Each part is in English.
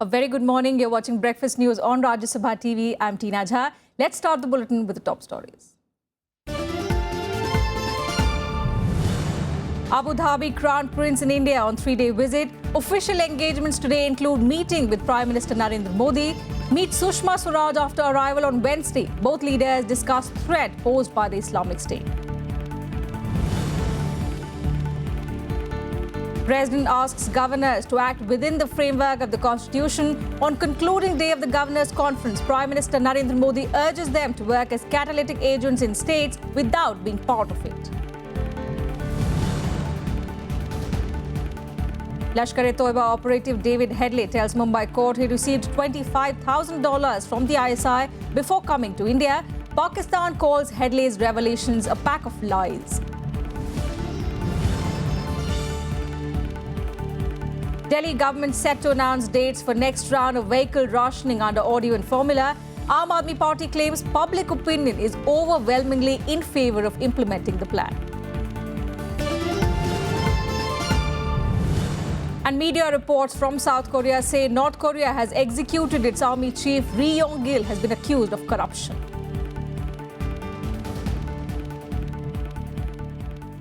A very good morning. You're watching Breakfast News on Rajya Sabha TV. I'm Tina Jha. Let's start the bulletin with the top stories. Abu Dhabi Crown Prince in India on 3-day visit. Official engagements today include meeting with Prime Minister Narendra Modi. Meet Sushma Swaraj after arrival on Wednesday. Both leaders discuss threat posed by the Islamic State. President asks governors to act within the framework of the Constitution. On concluding day of the Governors' Conference, Prime Minister Narendra Modi urges them to work as catalytic agents in states without being part of it. Lashkar-e-Toiba operative David Headley tells Mumbai court he received $25,000 from the ISI before coming to India. Pakistan calls Headley's revelations a pack of lies. Delhi government set to announce dates for next round of vehicle rationing under audio and formula. Aam Aadmi Party claims public opinion is overwhelmingly in favour of implementing the plan. And media reports from South Korea say North Korea has executed its army chief. Ri Yong-gil has been accused of corruption.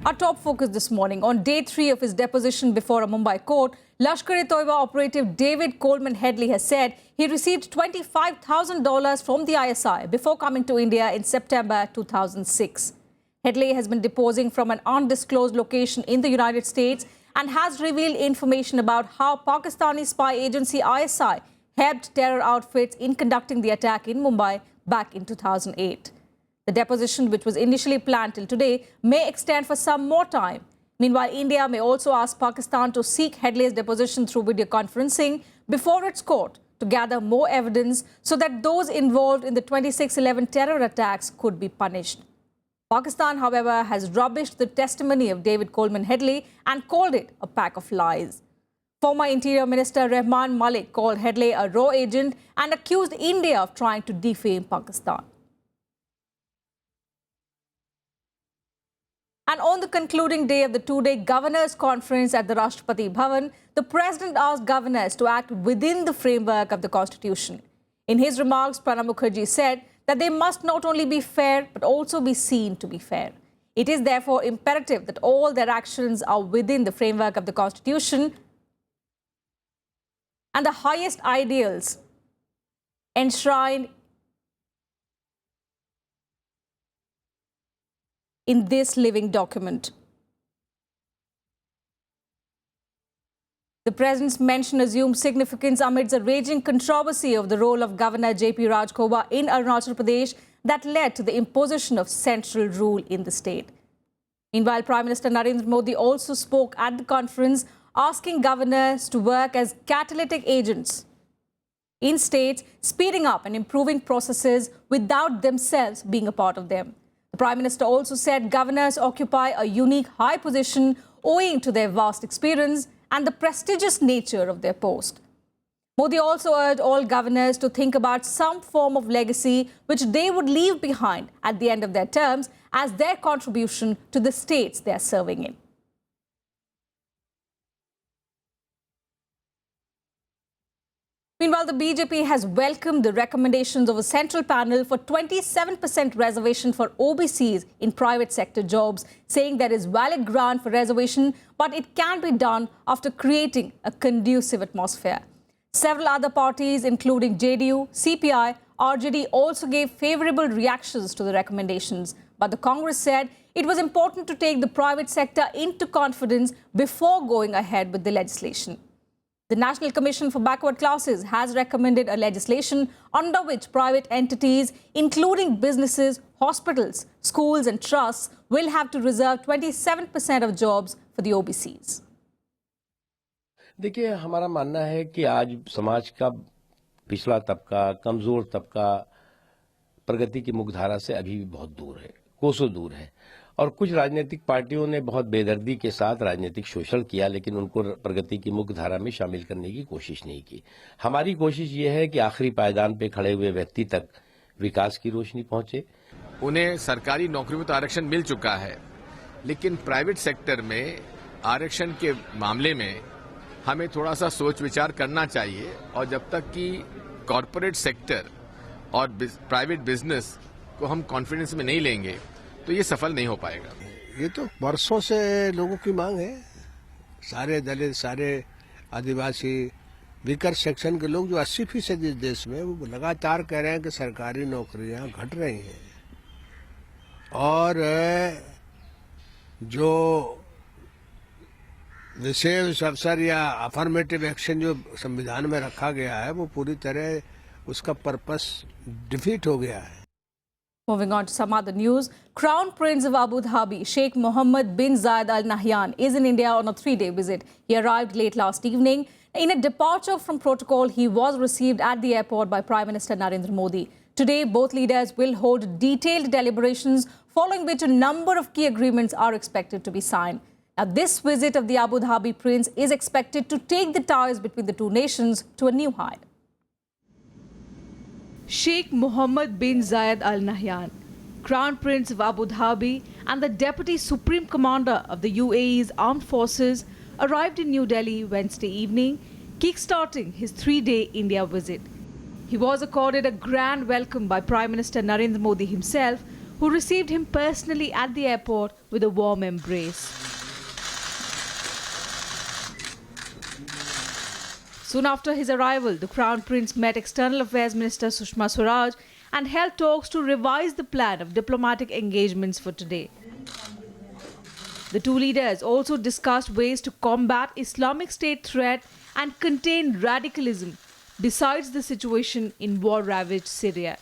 Our top focus this morning on day 3 of his deposition before a Mumbai court. Lashkar-e-Toiba operative David Coleman Headley has said he received $25,000 from the ISI before coming to India in September 2006. Headley has been deposing from an undisclosed location in the United States and has revealed information about how Pakistani spy agency ISI helped terror outfits in conducting the attack in Mumbai back in 2008. The deposition, which was initially planned till today, may extend for some more time. Meanwhile, India may also ask Pakistan to seek Headley's deposition through video conferencing before its court to gather more evidence so that those involved in the 26/11 terror attacks could be punished. Pakistan, however, has rubbished the testimony of David Coleman Headley and called it a pack of lies. Former Interior Minister Rehman Malik called Headley a raw agent and accused India of trying to defame Pakistan. And on the concluding day of the 2-day Governors' Conference at the Rashtrapati Bhavan, the President asked governors to act within the framework of the Constitution. In his remarks, Pranab Mukherjee said that they must not only be fair, but also be seen to be fair. It is therefore imperative that all their actions are within the framework of the Constitution and the highest ideals enshrined in this living document. The President's mention assumes significance amidst a raging controversy of the role of Governor J.P. Rajkhobha in Arunachal Pradesh that led to the imposition of central rule in the state. Meanwhile, Prime Minister Narendra Modi also spoke at the conference, asking governors to work as catalytic agents in states, speeding up and improving processes without themselves being a part of them. The Prime Minister also said governors occupy a unique high position owing to their vast experience and the prestigious nature of their post. Modi also urged all governors to think about some form of legacy which they would leave behind at the end of their terms as their contribution to the states they are serving in. Meanwhile, the BJP has welcomed the recommendations of a central panel for 27% reservation for OBCs in private sector jobs, saying there is valid ground for reservation, but it can be done after creating a conducive atmosphere. Several other parties, including JDU, CPI, RJD, also gave favourable reactions to the recommendations. But the Congress said it was important to take the private sector into confidence before going ahead with the legislation. The National Commission for Backward Classes has recommended a legislation under which private entities, including businesses, hospitals, schools and trusts, will have to reserve 27% of jobs for the OBCs. देखिए, हमारा मानना है कि आज समाज का पिछड़ा तबका, कमजोर तबका प्रगति की मुख्यधारा से अभी भी बहुत दूर है, कोसों दूर है। और कुछ राजनीतिक पार्टियों ने बहुत बेदर्दी के साथ राजनीतिक शोषण किया, लेकिन उनको प्रगति की मुख्य धारा में शामिल करने की कोशिश नहीं की। हमारी कोशिश ये है कि आखिरी पायदान पे खड़े हुए व्यक्ति तक विकास की रोशनी पहुंचे। उन्हें सरकारी नौकरी में तो आरक्षण मिल चुका है, लेकिन प्राइवेट सेक्टर में आरक्षण के मामले में हमें थोड़ा सा सोच विचार करना चाहिए और जब तक कि कॉरपोरेट सेक्टर और प्राइवेट बिजनेस को हम कॉन्फिडेंस में नहीं लेंगे तो ये सफल नहीं हो पाएगा। ये तो वर्षों से लोगों की मांग है। सारे दलित, सारे आदिवासी, वीकर सेक्शन के लोग जो 80% इस देश में, वो लगातार कह रहे हैं कि सरकारी नौकरियां घट रही हैं और जो विशेष अवसर या अफर्मेटिव एक्शन जो संविधान में रखा गया है वो पूरी तरह उसका पर्पस डिफीट हो गया है। Moving on to some other news, Crown Prince of Abu Dhabi, Sheikh Mohammed bin Zayed Al Nahyan, is in India on a 3-day visit. He arrived late last evening. In a departure from protocol, he was received at the airport by Prime Minister Narendra Modi. Today, both leaders will hold detailed deliberations, following which a number of key agreements are expected to be signed. Now, this visit of the Abu Dhabi prince is expected to take the ties between the two nations to a new height. Sheikh Mohammed bin Zayed Al Nahyan, Crown Prince of Abu Dhabi and the Deputy Supreme Commander of the UAE's Armed Forces, arrived in New Delhi Wednesday evening, kick-starting his 3-day India visit. He was accorded a grand welcome by Prime Minister Narendra Modi himself, who received him personally at the airport with a warm embrace. Soon after his arrival, the Crown Prince met External Affairs Minister Sushma Swaraj and held talks to revise the plan of diplomatic engagements for today. The two leaders also discussed ways to combat Islamic State threat and contain radicalism, besides the situation in war-ravaged Syria.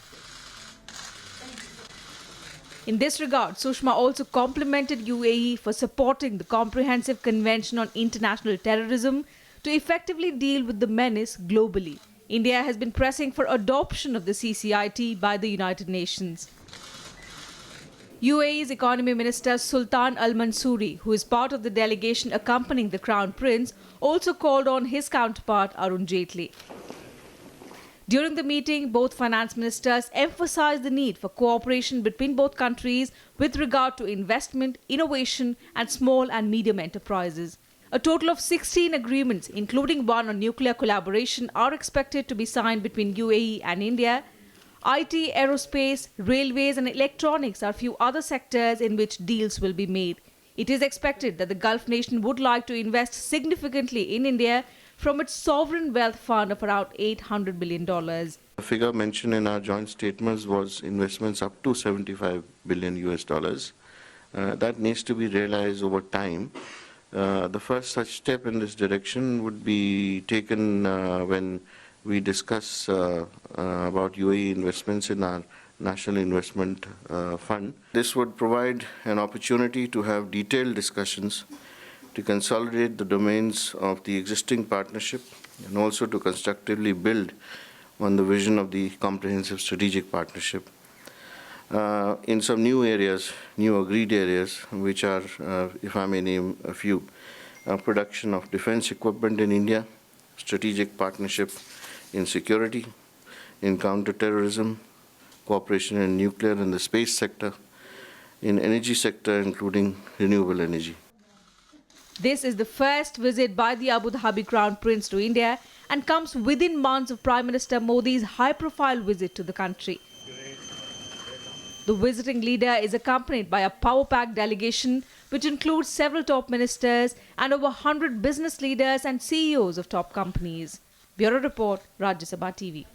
In this regard, Sushma also complimented UAE for supporting the Comprehensive Convention on International Terrorism to effectively deal with the menace globally. India has been pressing for adoption of the CCIT by the United Nations. UAE's Economy Minister Sultan Al Mansouri, who is part of the delegation accompanying the Crown Prince, also called on his counterpart Arun Jaitley. During the meeting, both finance ministers emphasized the need for cooperation between both countries with regard to investment, innovation, and small and medium enterprises. A total of 16 agreements, including one on nuclear collaboration, are expected to be signed between UAE and India. IT, aerospace, railways, and electronics are few other sectors in which deals will be made. It is expected that the Gulf nation would like to invest significantly in India from its sovereign wealth fund of around $800 billion. The figure mentioned in our joint statements was investments up to $75 billion US. That needs to be realized over time. The first such step in this direction would be taken when we discuss about UAE investments in our National Investment Fund. This would provide an opportunity to have detailed discussions to consolidate the domains of the existing partnership and also to constructively build on the vision of the comprehensive strategic partnership. In some new areas, new agreed areas, which are, if I may name a few, production of defense equipment in India, strategic partnership in security, in counterterrorism, cooperation in nuclear and the space sector, in energy sector, including renewable energy. This is the first visit by the Abu Dhabi Crown Prince to India and comes within months of Prime Minister Modi's high-profile visit to the country. The visiting leader is accompanied by a power-packed delegation which includes several top ministers and over 100 business leaders and CEOs of top companies. Bureau Report, Rajya Sabha TV.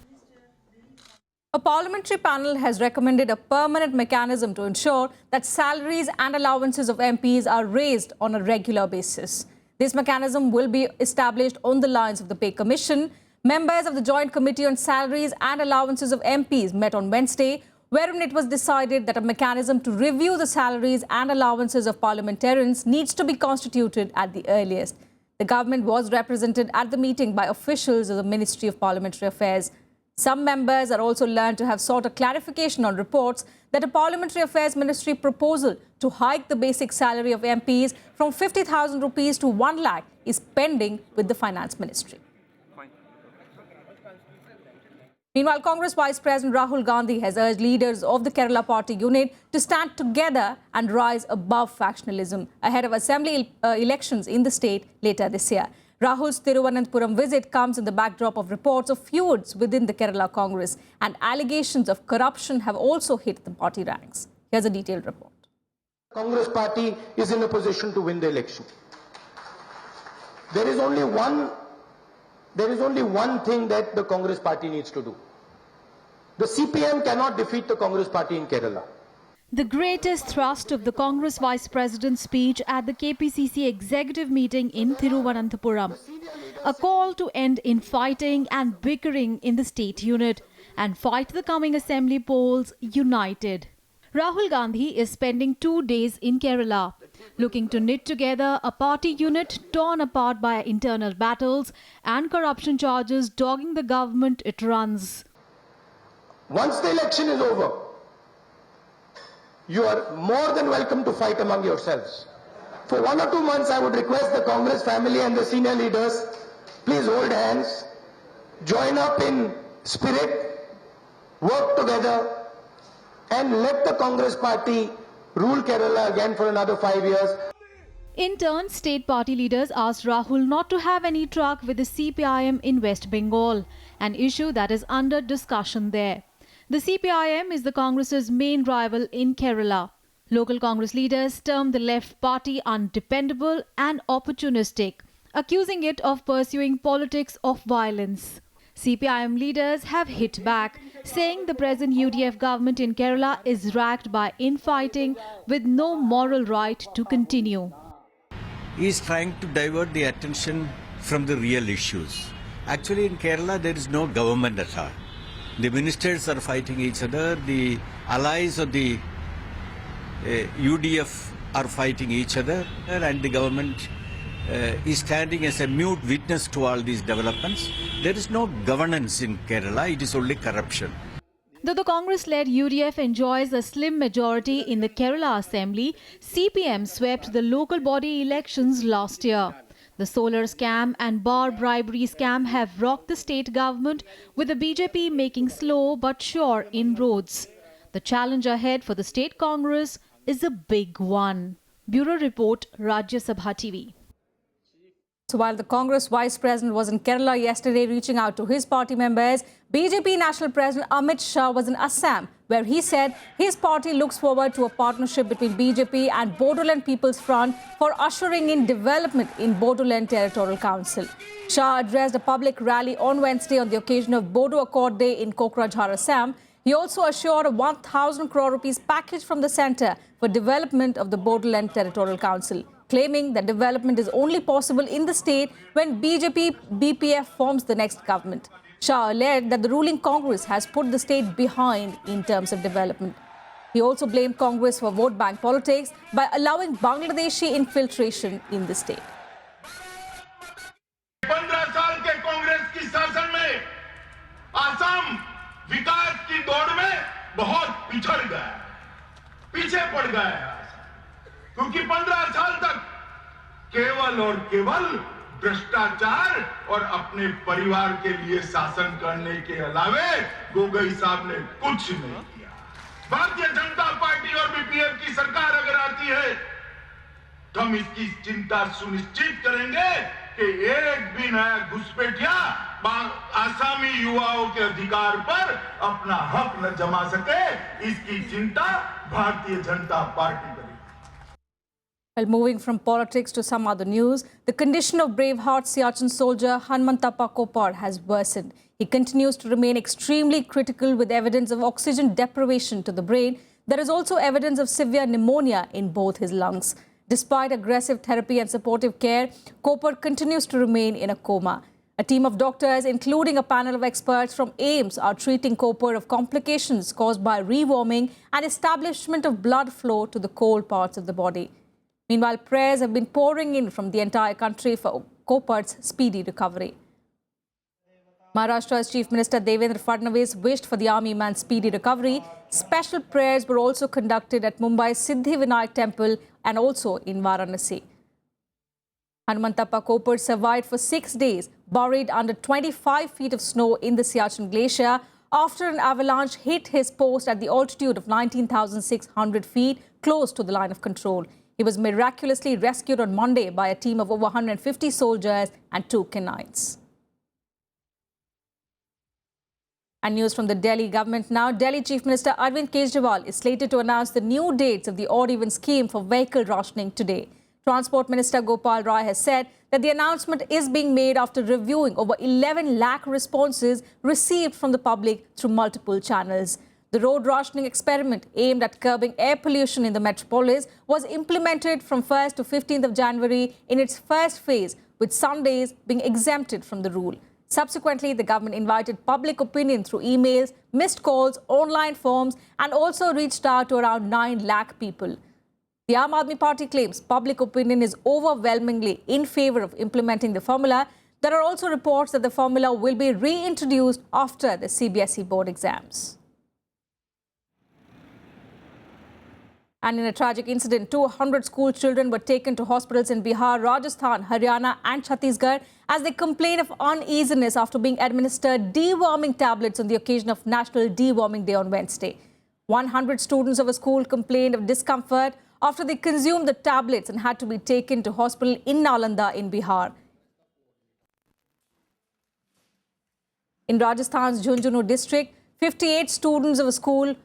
A parliamentary panel has recommended a permanent mechanism to ensure that salaries and allowances of MPs are raised on a regular basis. This mechanism will be established on the lines of the Pay Commission. Members of the Joint Committee on Salaries and Allowances of MPs met on Wednesday, wherein it was decided that a mechanism to review the salaries and allowances of parliamentarians needs to be constituted at the earliest. The government was represented at the meeting by officials of the Ministry of Parliamentary Affairs. Some members are also learned to have sought a clarification on reports that a Parliamentary Affairs Ministry proposal to hike the basic salary of MPs from 50,000 rupees to 1 lakh is pending with the Finance Ministry. Meanwhile, Congress Vice President Rahul Gandhi has urged leaders of the Kerala party unit to stand together and rise above factionalism ahead of assembly elections in the state later this year. Rahul's Thiruvananthapuram visit comes in the backdrop of reports of feuds within the Kerala Congress, and allegations of corruption have also hit the party ranks. Here's a detailed report. Congress party is in a position to win the election. There is only one thing that the Congress party needs to do. The CPM cannot defeat the Congress party in Kerala. The greatest thrust of the Congress Vice President's speech at the KPCC executive meeting in Thiruvananthapuram. A call to end infighting and bickering in the state unit and fight the coming assembly polls united. Rahul Gandhi is spending 2 days in Kerala, looking to knit together a party unit torn apart by internal battles and corruption charges dogging the government it runs. Once the election is over, you are more than welcome to fight among yourselves. For 1 or 2 months, I would request the Congress family and the senior leaders, please hold hands, join up in spirit, work together, and let the Congress party rule Kerala again for another 5 years. In turn, state party leaders asked Rahul not to have any truck with the CPIM in West Bengal, an issue that is under discussion there. The CPIM is the Congress's main rival in Kerala. Local Congress leaders termed the left party undependable and opportunistic, accusing it of pursuing politics of violence. CPIM leaders have hit back, saying the present UDF government in Kerala is racked by infighting with no moral right to continue. He is trying to divert the attention from the real issues. Actually, in Kerala, there is no government at all. The ministers are fighting each other, the allies of the UDF are fighting each other, and the government is standing as a mute witness to all these developments. There is no governance in Kerala, it is only corruption. Though the Congress-led UDF enjoys a slim majority in the Kerala Assembly, CPM swept the local body elections last year. The solar scam and bar bribery scam have rocked the state government, with the BJP making slow but sure inroads. The challenge ahead for the state Congress is a big one. Bureau Report, Rajya Sabha TV. So while the Congress Vice President was in Kerala yesterday reaching out to his party members, BJP National President Amit Shah was in Assam, where he said his party looks forward to a partnership between BJP and Bodoland People's Front for ushering in development in Bodoland Territorial Council. Shah addressed a public rally on Wednesday on the occasion of Bodo Accord Day in Kokrajhar, Assam. He also assured a 1,000 crore rupees package from the centre for development of the Bodoland Territorial Council, claiming that development is only possible in the state when BJP-BPF forms the next government. Shah alleged that the ruling Congress has put the state behind in terms of development. He also blamed Congress for vote bank politics by allowing Bangladeshi infiltration in the state. 15 साल के कांग्रेस की शासन में असम विकास की दौड़ में बहुत पिछड़ गया, पीछे पड़ गया है, क्योंकि 15 साल तक केवल और केवल भ्रष्टाचार और अपने परिवार के लिए शासन करने के अलावे गोगोई साहब ने कुछ नहीं किया। भारतीय जनता पार्टी और बीपीएफ की सरकार अगर आती है तो हम इसकी चिंता सुनिश्चित करेंगे कि एक भी नया घुसपैठिया आसामी युवाओं के अधिकार पर अपना हक न जमा सके, इसकी चिंता भारतीय जनता पार्टी करेगी। Well, moving from politics to some other news, the condition of braveheart Siachen soldier Hanmantappa Koppar has worsened. He continues to remain extremely critical with evidence of oxygen deprivation to the brain. There is also evidence of severe pneumonia in both his lungs. Despite aggressive therapy and supportive care, Koppar continues to remain in a coma. A team of doctors, including a panel of experts from AIIMS, are treating Koppar of complications caused by rewarming and establishment of blood flow to the cold parts of the body. Meanwhile, prayers have been pouring in from the entire country for Koppar's speedy recovery. Maharashtra's Chief Minister Devendra Fadnavis wished for the army man's speedy recovery. Special prayers were also conducted at Mumbai's Siddhi Vinayak Temple and also in Varanasi. Hanmantappa Koppar survived for 6 days, buried under 25 feet of snow in the Siachen Glacier after an avalanche hit his post at the altitude of 19,600 feet close to the line of control. He was miraculously rescued on Monday by a team of over 150 soldiers and 2 canines. And news from the Delhi government now. Delhi Chief Minister Arvind Kejriwal is slated to announce the new dates of the odd-even scheme for vehicle rationing today. Transport Minister Gopal Rai has said that the announcement is being made after reviewing over 11 lakh responses received from the public through multiple channels. The road rationing experiment aimed at curbing air pollution in the metropolis was implemented from 1st to 15th of January in its first phase, with Sundays being exempted from the rule. Subsequently, the government invited public opinion through emails, missed calls, online forms, and also reached out to around 9 lakh people. The Aam Aadmi Party claims public opinion is overwhelmingly in favour of implementing the formula. There are also reports that the formula will be reintroduced after the CBSE board exams. And in a tragic incident, 200 school children were taken to hospitals in Bihar, Rajasthan, Haryana and Chhattisgarh as they complained of uneasiness after being administered deworming tablets on the occasion of National Deworming Day on Wednesday. 100 students of a school complained of discomfort after they consumed the tablets and had to be taken to hospital in Nalanda in Bihar. In Rajasthan's Jhunjhunu district, 58 students of a school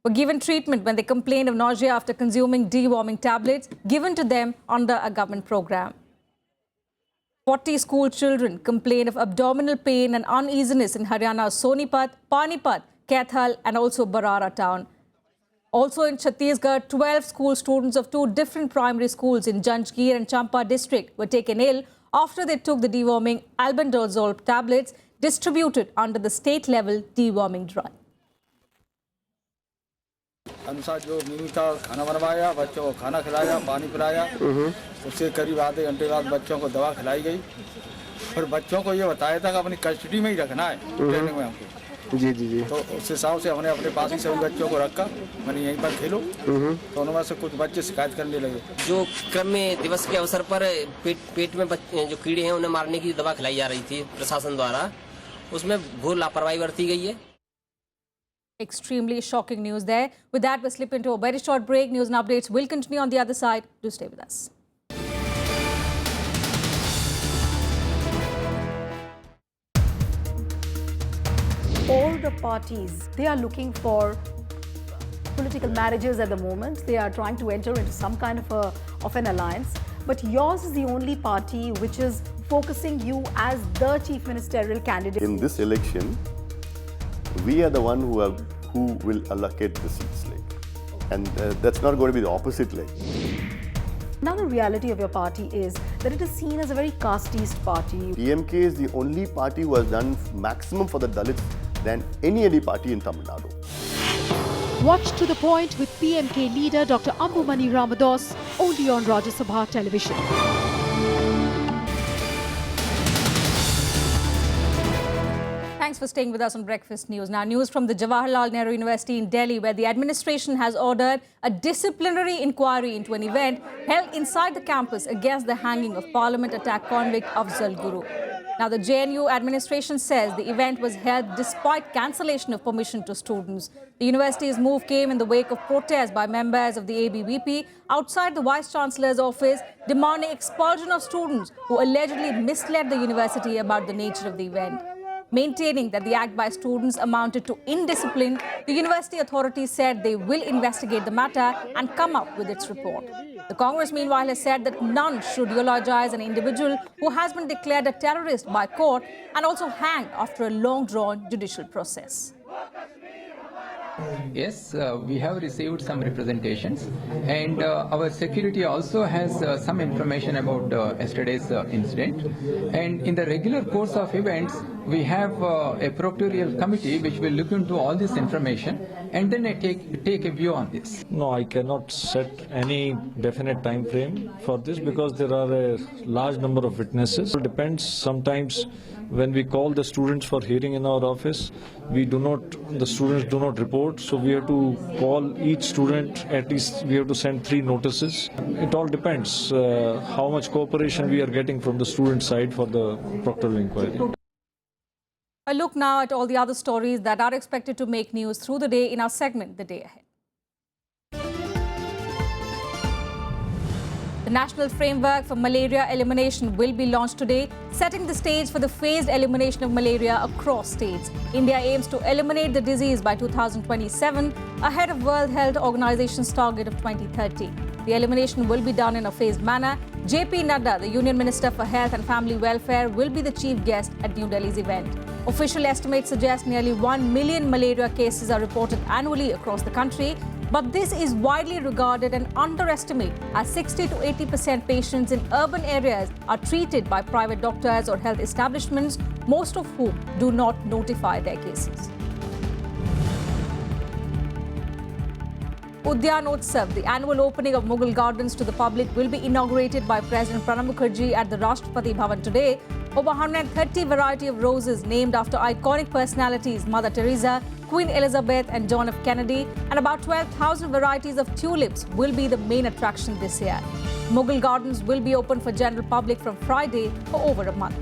were given treatment when they complained of nausea after consuming deworming tablets given to them under a government program. 40 school children complained of abdominal pain and uneasiness in Haryana's Sonipat, Panipat, Kaithal and also Barara town. Also in Chhattisgarh, 12 school students of 2 different primary schools in Janjgir and Champa district were taken ill after they took the deworming albendazole tablets distributed under the state-level deworming drive. अनुसार जो नियमित खाना बनवाया, बच्चों को खाना खिलाया, पानी पिलाया, उससे करीब आधे घंटे बाद बच्चों को दवा खिलाई गई और बच्चों को ये बताया था कि अपनी कस्टडी में ही रखना है ट्रेनिंग में हमको। जी तो उस हिसाब से हमने अपने पास ही सभी बच्चों को रखा, मैंने यहीं पर खेलो, तो उनमें से कुछ बच्चे शिकायत करने लगे। जो क्रम में दिवस के अवसर पर पेट में जो कीड़े हैं उन्हें मारने की दवा खिलाई जा रही थी प्रशासन द्वारा, उसमें घोर लापरवाही बरती गई है। Extremely shocking news there. With that, we'll slip into a very short break. News and updates will continue on the other side. Do stay with us. All the parties, they are looking for political marriages at the moment. They are trying to enter into some kind of an alliance. But yours is the only party which is focusing you as the chief ministerial candidate. In this election, we are the one who will allocate the seats, and that's not going to be the opposite leg. Now the reality of your party is that it is seen as a very casteist party. PMK is the only party who has done maximum for the Dalits than any party in Tamil Nadu. Watch To The Point with PMK leader Dr. Ambumani Ramados only on Rajya Sabha television. Thanks for staying with us on Breakfast News. Now, news from the Jawaharlal Nehru University in Delhi, where the administration has ordered a disciplinary inquiry into an event held inside the campus against the hanging of Parliament attack convict Afzal Guru. Now, the JNU administration says the event was held despite cancellation of permission to students. The university's move came in the wake of protests by members of the ABVP outside the Vice-Chancellor's office demanding expulsion of students who allegedly misled the university about the nature of the event. Maintaining that the act by students amounted to indiscipline, the university authorities said they will investigate the matter and come up with its report. The Congress, meanwhile, has said that none should eulogize an individual who has been declared a terrorist by court and also hanged after a long-drawn judicial process. Yes, we have received some representations, and our security also has some information about yesterday's incident. And in the regular course of events, we have a proctorial committee which will look into all this information and then take a view on this. No, I cannot set any definite time frame for this because there are a large number of witnesses. It depends. Sometimes when we call the students for hearing in our office, the students do not report, so we have to call each student, at least we have to send 3 notices. It all depends how much cooperation we are getting from the student side for the proctoral inquiry. A look now at all the other stories that are expected to make news through the day in our segment, The Day Ahead. The National Framework for Malaria Elimination will be launched today, setting the stage for the phased elimination of malaria across states. India aims to eliminate the disease by 2027, ahead of World Health Organization's target of 2030. The elimination will be done in a phased manner. JP Nadda, the Union Minister for Health and Family Welfare, will be the chief guest at New Delhi's event. Official estimates suggest nearly 1 million malaria cases are reported annually across the country. But this is widely regarded an underestimate, as 60 to 80% patients in urban areas are treated by private doctors or health establishments, most of whom do not notify their cases. Udyanotsav, the annual opening of Mughal Gardens to the public, will be inaugurated by President Pranab Mukherjee at the Rashtrapati Bhavan today. Over 130 variety of roses named after iconic personalities Mother Teresa, Queen Elizabeth and John F. Kennedy, and about 12,000 varieties of tulips will be the main attraction this year. Mughal Gardens will be open for general public from Friday for over a month.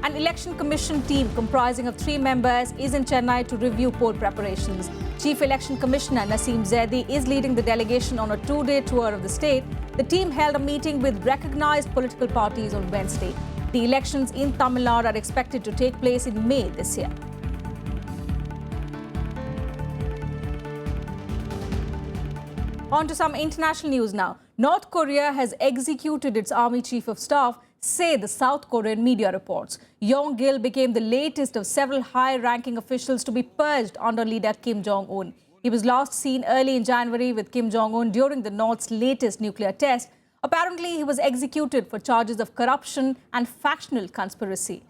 An election commission team comprising of 3 members is in Chennai to review poll preparations. Chief Election Commissioner Naseem Zaidi is leading the delegation on a 2-day tour of the state. The team held a meeting with recognized political parties on Wednesday. The elections in Tamil Nadu are expected to take place in May this year. On to some international news now. North Korea has executed its army chief of staff, say the South Korean media reports. Yong-gil became the latest of several high-ranking officials to be purged under leader Kim Jong-un. He was last seen early in January with Kim Jong-un during the North's latest nuclear test. Apparently, he was executed for charges of corruption and factional conspiracy.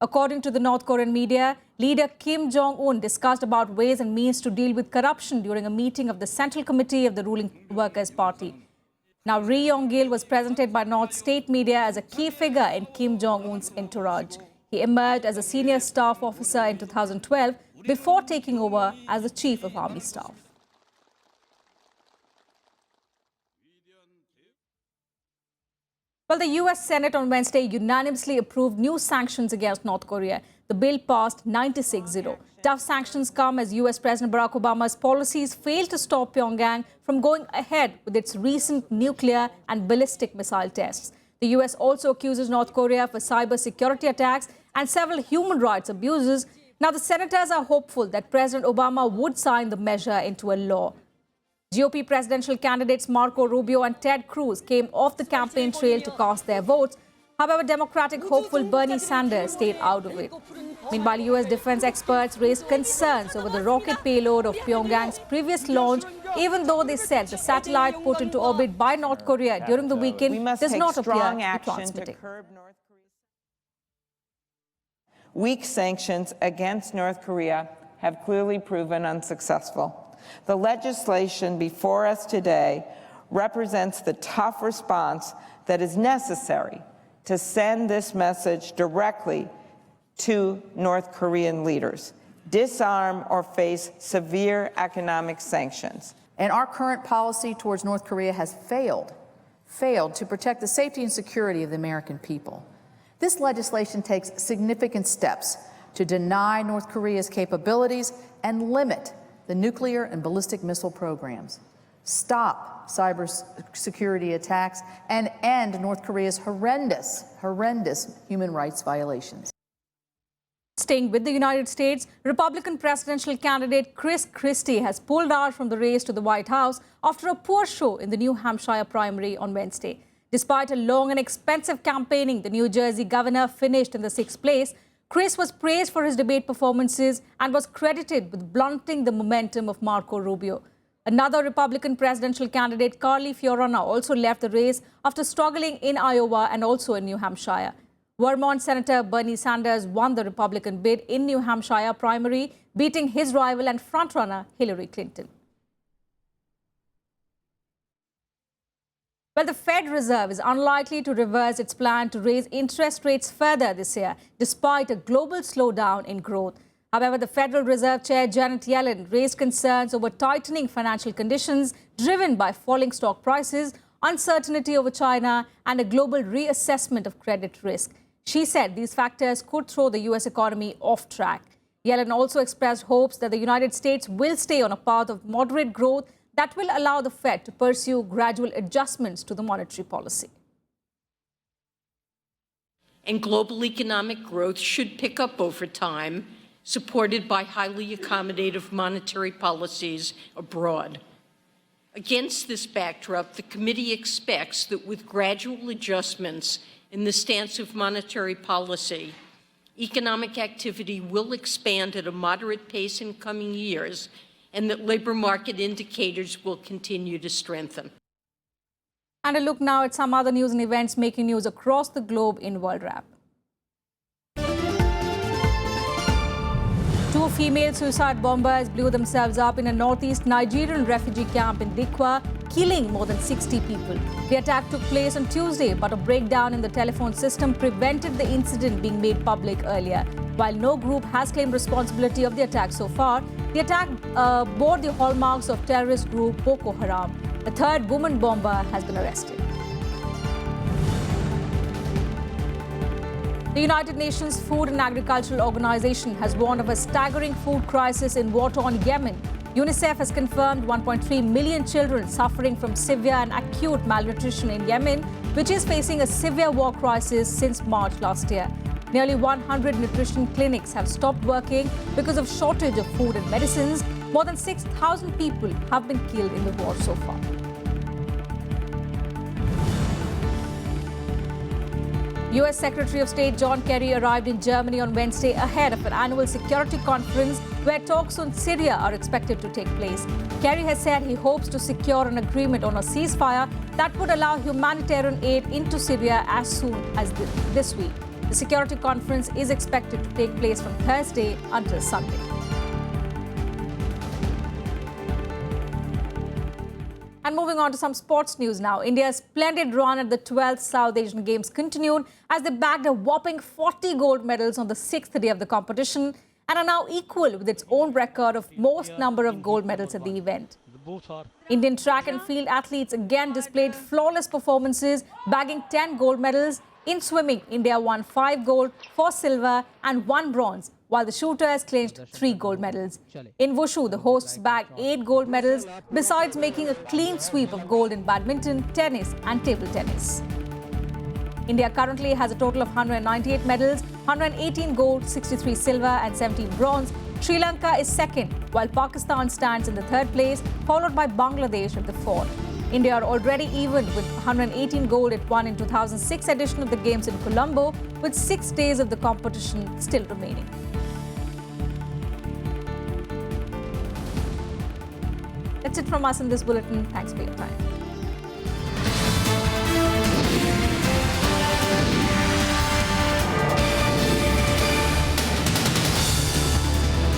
According to the North Korean media, leader Kim Jong-un discussed about ways and means to deal with corruption during a meeting of the Central Committee of the ruling Workers' Party. Now, Ri Yong-gil was presented by North state media as a key figure in Kim Jong-un's entourage. He emerged as a senior staff officer in 2012 before taking over as the chief of army staff. Well, the US Senate on Wednesday unanimously approved new sanctions against North Korea. The bill passed 96-0. Tough sanctions come as US President Barack Obama's policies failed to stop Pyongyang from going ahead with its recent nuclear and ballistic missile tests. The US also accuses North Korea for cyber security attacks and several human rights abuses. Now, the senators are hopeful that President Obama would sign the measure into a law. GOP presidential candidates Marco Rubio and Ted Cruz came off the campaign trail to cast their votes. However, Democratic hopeful Bernie Sanders stayed out of it. Meanwhile, US defense experts raised concerns over the rocket payload of Pyongyang's previous launch, even though they said the satellite put into orbit by North Korea during the weekend does not appear to be transmitting. Weak sanctions against North Korea have clearly proven unsuccessful. The legislation before us today represents the tough response that is necessary to send this message directly to North Korean leaders. Disarm or face severe economic sanctions. And our current policy towards North Korea has failed to protect the safety and security of the American people. This legislation takes significant steps to deny North Korea's capabilities and limit the nuclear and ballistic missile programs, stop cyber security attacks, and end North Korea's horrendous human rights violations. Staying with the United States, Republican presidential candidate Chris Christie has pulled out from the race to the White House after a poor show in the New Hampshire primary on Wednesday. Despite a long and expensive campaigning, the New Jersey governor finished in the 6th place. Chris was praised for his debate performances and was credited with blunting the momentum of Marco Rubio. Another Republican presidential candidate, Carly Fiorina, also left the race after struggling in Iowa and also in New Hampshire. Vermont Senator Bernie Sanders won the Republican bid in New Hampshire primary, beating his rival and frontrunner Hillary Clinton. Well, the Fed Reserve is unlikely to reverse its plan to raise interest rates further this year, despite a global slowdown in growth. However, the Federal Reserve Chair Janet Yellen raised concerns over tightening financial conditions driven by falling stock prices, uncertainty over China, and a global reassessment of credit risk. She said these factors could throw the U.S. economy off track. Yellen also expressed hopes that the United States will stay on a path of moderate growth that will allow the Fed to pursue gradual adjustments to the monetary policy. And global economic growth should pick up over time, supported by highly accommodative monetary policies abroad. Against this backdrop, the committee expects that with gradual adjustments in the stance of monetary policy, economic activity will expand at a moderate pace in coming years, and that labor market indicators will continue to strengthen. And a look now at some other news and events making news across the globe in World Wrap. 2 female suicide bombers blew themselves up in a northeast Nigerian refugee camp in Dikwa, killing more than 60 people. The attack took place on Tuesday, but a breakdown in the telephone system prevented the incident being made public earlier. While no group has claimed responsibility of the attack so far, the attack bore the hallmarks of terrorist group Boko Haram. A third woman bomber has been arrested. The United Nations Food and Agricultural Organization has warned of a staggering food crisis in war-torn Yemen. UNICEF has confirmed 1.3 million children suffering from severe and acute malnutrition in Yemen, which is facing a severe war crisis since March last year. Nearly 100 nutrition clinics have stopped working because of shortage of food and medicines. More than 6,000 people have been killed in the war so far. US Secretary of State John Kerry arrived in Germany on Wednesday ahead of an annual security conference where talks on Syria are expected to take place. Kerry has said he hopes to secure an agreement on a ceasefire that would allow humanitarian aid into Syria as soon as this week. The security conference is expected to take place from Thursday until Sunday. And moving on to some sports news now. India's splendid run at the 12th South Asian Games continued as they bagged a whopping 40 gold medals on the 6th day of the competition and are now equal with its own record of most number of gold medals at the event. Indian track and field athletes again displayed flawless performances, bagging 10 gold medals. In swimming, India won 5 gold, 4 silver and 1 bronze, while the shooters clinched 3 gold medals. In Wushu, the hosts bagged 8 gold medals, besides making a clean sweep of gold in badminton, tennis and table tennis. India currently has a total of 198 medals, 118 gold, 63 silver and 17 bronze. Sri Lanka is second, while Pakistan stands in the third place, followed by Bangladesh at the fourth. India are already even with 118 gold it won in 2006 edition of the Games in Colombo, with 6 days of the competition still remaining. That's it from us in this bulletin. Thanks for your time.